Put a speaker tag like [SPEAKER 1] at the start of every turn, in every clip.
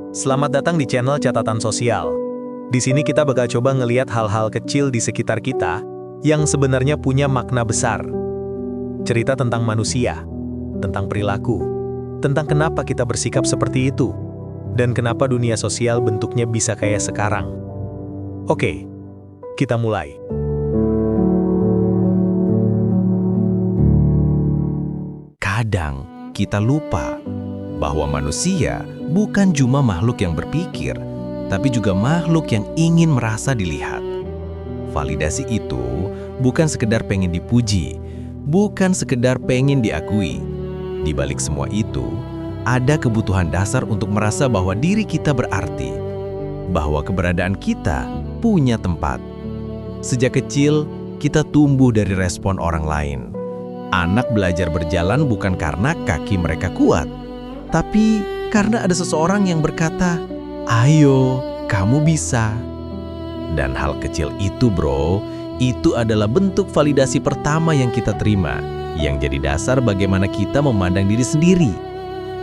[SPEAKER 1] Selamat datang di channel Catatan Sosial. Di sini kita bakal coba ngeliat hal-hal kecil di sekitar kita yang sebenarnya punya makna besar. Cerita tentang manusia, tentang perilaku, tentang kenapa kita bersikap seperti itu, dan kenapa dunia sosial bentuknya bisa kayak sekarang. Oke, kita mulai.
[SPEAKER 2] Kadang kita lupa bahwa manusia bukan cuma makhluk yang berpikir, tapi juga makhluk yang ingin merasa dilihat. Validasi itu bukan sekedar pengen dipuji, bukan sekedar pengen diakui. Di balik semua itu, ada kebutuhan dasar untuk merasa bahwa diri kita berarti, bahwa keberadaan kita punya tempat. Sejak kecil, kita tumbuh dari respon orang lain. Anak belajar berjalan bukan karena kaki mereka kuat, tapi karena ada seseorang yang berkata, "Ayo, kamu bisa." Dan hal kecil itu, bro, itu adalah bentuk validasi pertama yang kita terima, yang jadi dasar bagaimana kita memandang diri sendiri.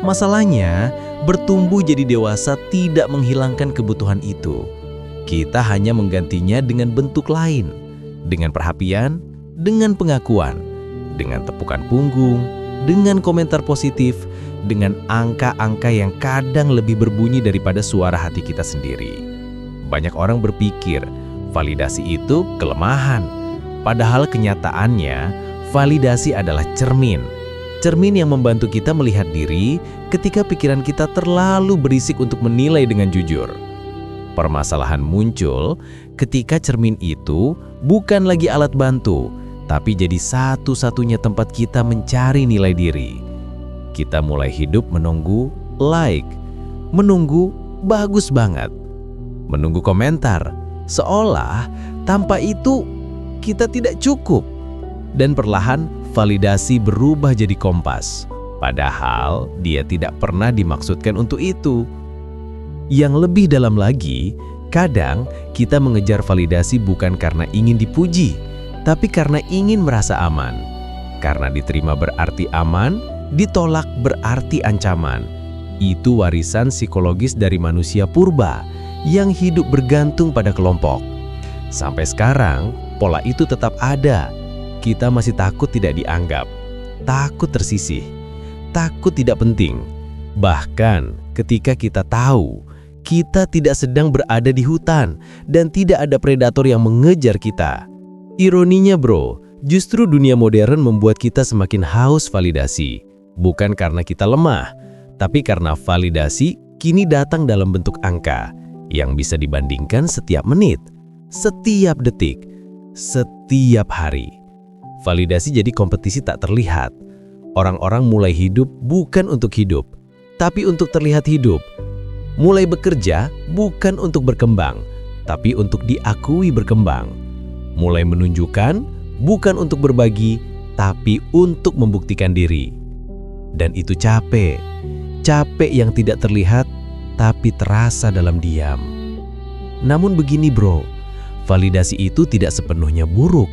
[SPEAKER 2] Masalahnya, bertumbuh jadi dewasa tidak menghilangkan kebutuhan itu. Kita hanya menggantinya dengan bentuk lain, dengan perhatian, dengan pengakuan, dengan tepukan punggung, dengan komentar positif, dengan angka-angka yang kadang lebih berbunyi daripada suara hati kita sendiri. Banyak orang berpikir validasi itu kelemahan, padahal kenyataannya validasi adalah cermin. Cermin yang membantu kita melihat diri ketika pikiran kita terlalu berisik untuk menilai dengan jujur. Permasalahan muncul ketika cermin itu bukan lagi alat bantu, tapi jadi satu-satunya tempat kita mencari nilai diri. Kita mulai hidup menunggu like, menunggu bagus banget, menunggu komentar, seolah tanpa itu kita tidak cukup. Dan perlahan validasi berubah jadi kompas, padahal dia tidak pernah dimaksudkan untuk itu. Yang lebih dalam lagi, kadang kita mengejar validasi bukan karena ingin dipuji, tapi karena ingin merasa aman. Karena diterima berarti aman, ditolak berarti ancaman. Itu warisan psikologis dari manusia purba yang hidup bergantung pada kelompok. Sampai sekarang, pola itu tetap ada. Kita masih takut tidak dianggap, takut tersisih, takut tidak penting. Bahkan ketika kita tahu kita tidak sedang berada di hutan dan tidak ada predator yang mengejar kita. Ironinya, bro, justru dunia modern membuat kita semakin haus validasi. Bukan karena kita lemah, tapi karena validasi kini datang dalam bentuk angka yang bisa dibandingkan setiap menit, setiap detik, setiap hari. Validasi jadi kompetisi tak terlihat. Orang-orang mulai hidup bukan untuk hidup, tapi untuk terlihat hidup. Mulai bekerja bukan untuk berkembang, tapi untuk diakui berkembang. Mulai menunjukkan bukan untuk berbagi, tapi untuk membuktikan diri. Dan itu capek yang tidak terlihat, tapi terasa dalam diam. Namun begini, bro, validasi itu tidak sepenuhnya buruk.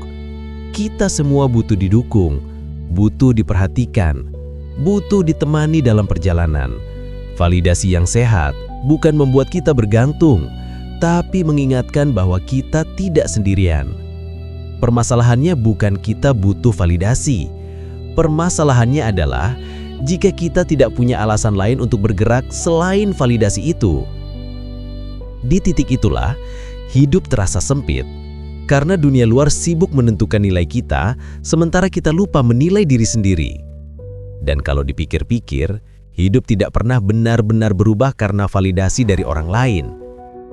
[SPEAKER 2] Kita semua butuh didukung, butuh diperhatikan, butuh ditemani dalam perjalanan. Validasi yang sehat bukan membuat kita bergantung, tapi mengingatkan bahwa kita tidak sendirian. Permasalahannya bukan kita butuh validasi. Permasalahannya adalah jika kita tidak punya alasan lain untuk bergerak selain validasi itu. Di titik itulah, hidup terasa sempit. Karena dunia luar sibuk menentukan nilai kita, sementara kita lupa menilai diri sendiri. Dan kalau dipikir-pikir, hidup tidak pernah benar-benar berubah karena validasi dari orang lain.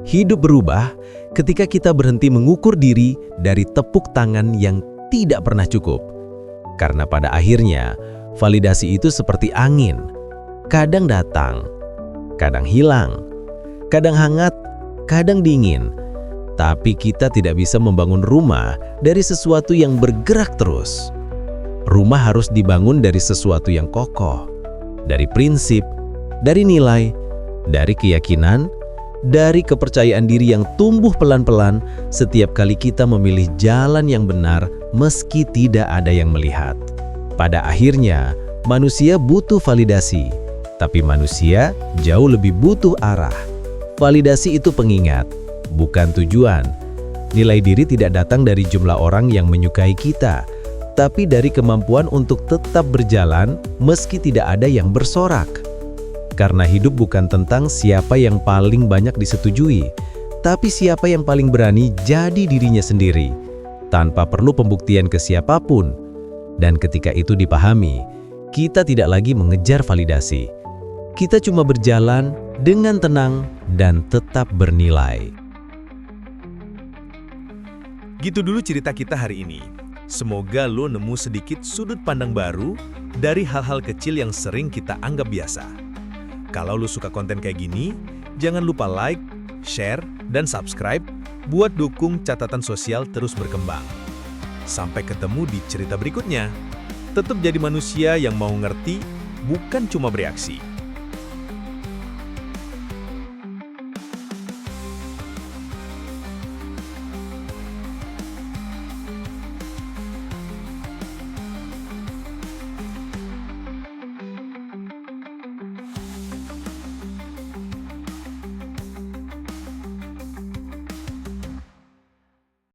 [SPEAKER 2] Hidup berubah ketika kita berhenti mengukur diri dari tepuk tangan yang tidak pernah cukup. Karena pada akhirnya, validasi itu seperti angin. Kadang datang, kadang hilang, kadang hangat, kadang dingin. Tapi kita tidak bisa membangun rumah dari sesuatu yang bergerak terus. Rumah harus dibangun dari sesuatu yang kokoh, dari prinsip, dari nilai, dari keyakinan, dari kepercayaan diri yang tumbuh pelan-pelan setiap kali kita memilih jalan yang benar meski tidak ada yang melihat. Pada akhirnya, manusia butuh validasi, tapi manusia jauh lebih butuh arah. Validasi itu pengingat, bukan tujuan. Nilai diri tidak datang dari jumlah orang yang menyukai kita, tapi dari kemampuan untuk tetap berjalan meski tidak ada yang bersorak. Karena hidup bukan tentang siapa yang paling banyak disetujui, tapi siapa yang paling berani jadi dirinya sendiri, tanpa perlu pembuktian ke siapapun. Dan ketika itu dipahami, kita tidak lagi mengejar validasi. Kita cuma berjalan dengan tenang dan tetap bernilai.
[SPEAKER 1] Gitu dulu cerita kita hari ini. Semoga lo nemu sedikit sudut pandang baru dari hal-hal kecil yang sering kita anggap biasa. Kalau lo suka konten kayak gini, jangan lupa like, share, dan subscribe buat dukung catatan sosial terus berkembang. Sampai ketemu di cerita berikutnya. Tetap jadi manusia yang mau ngerti, bukan cuma bereaksi.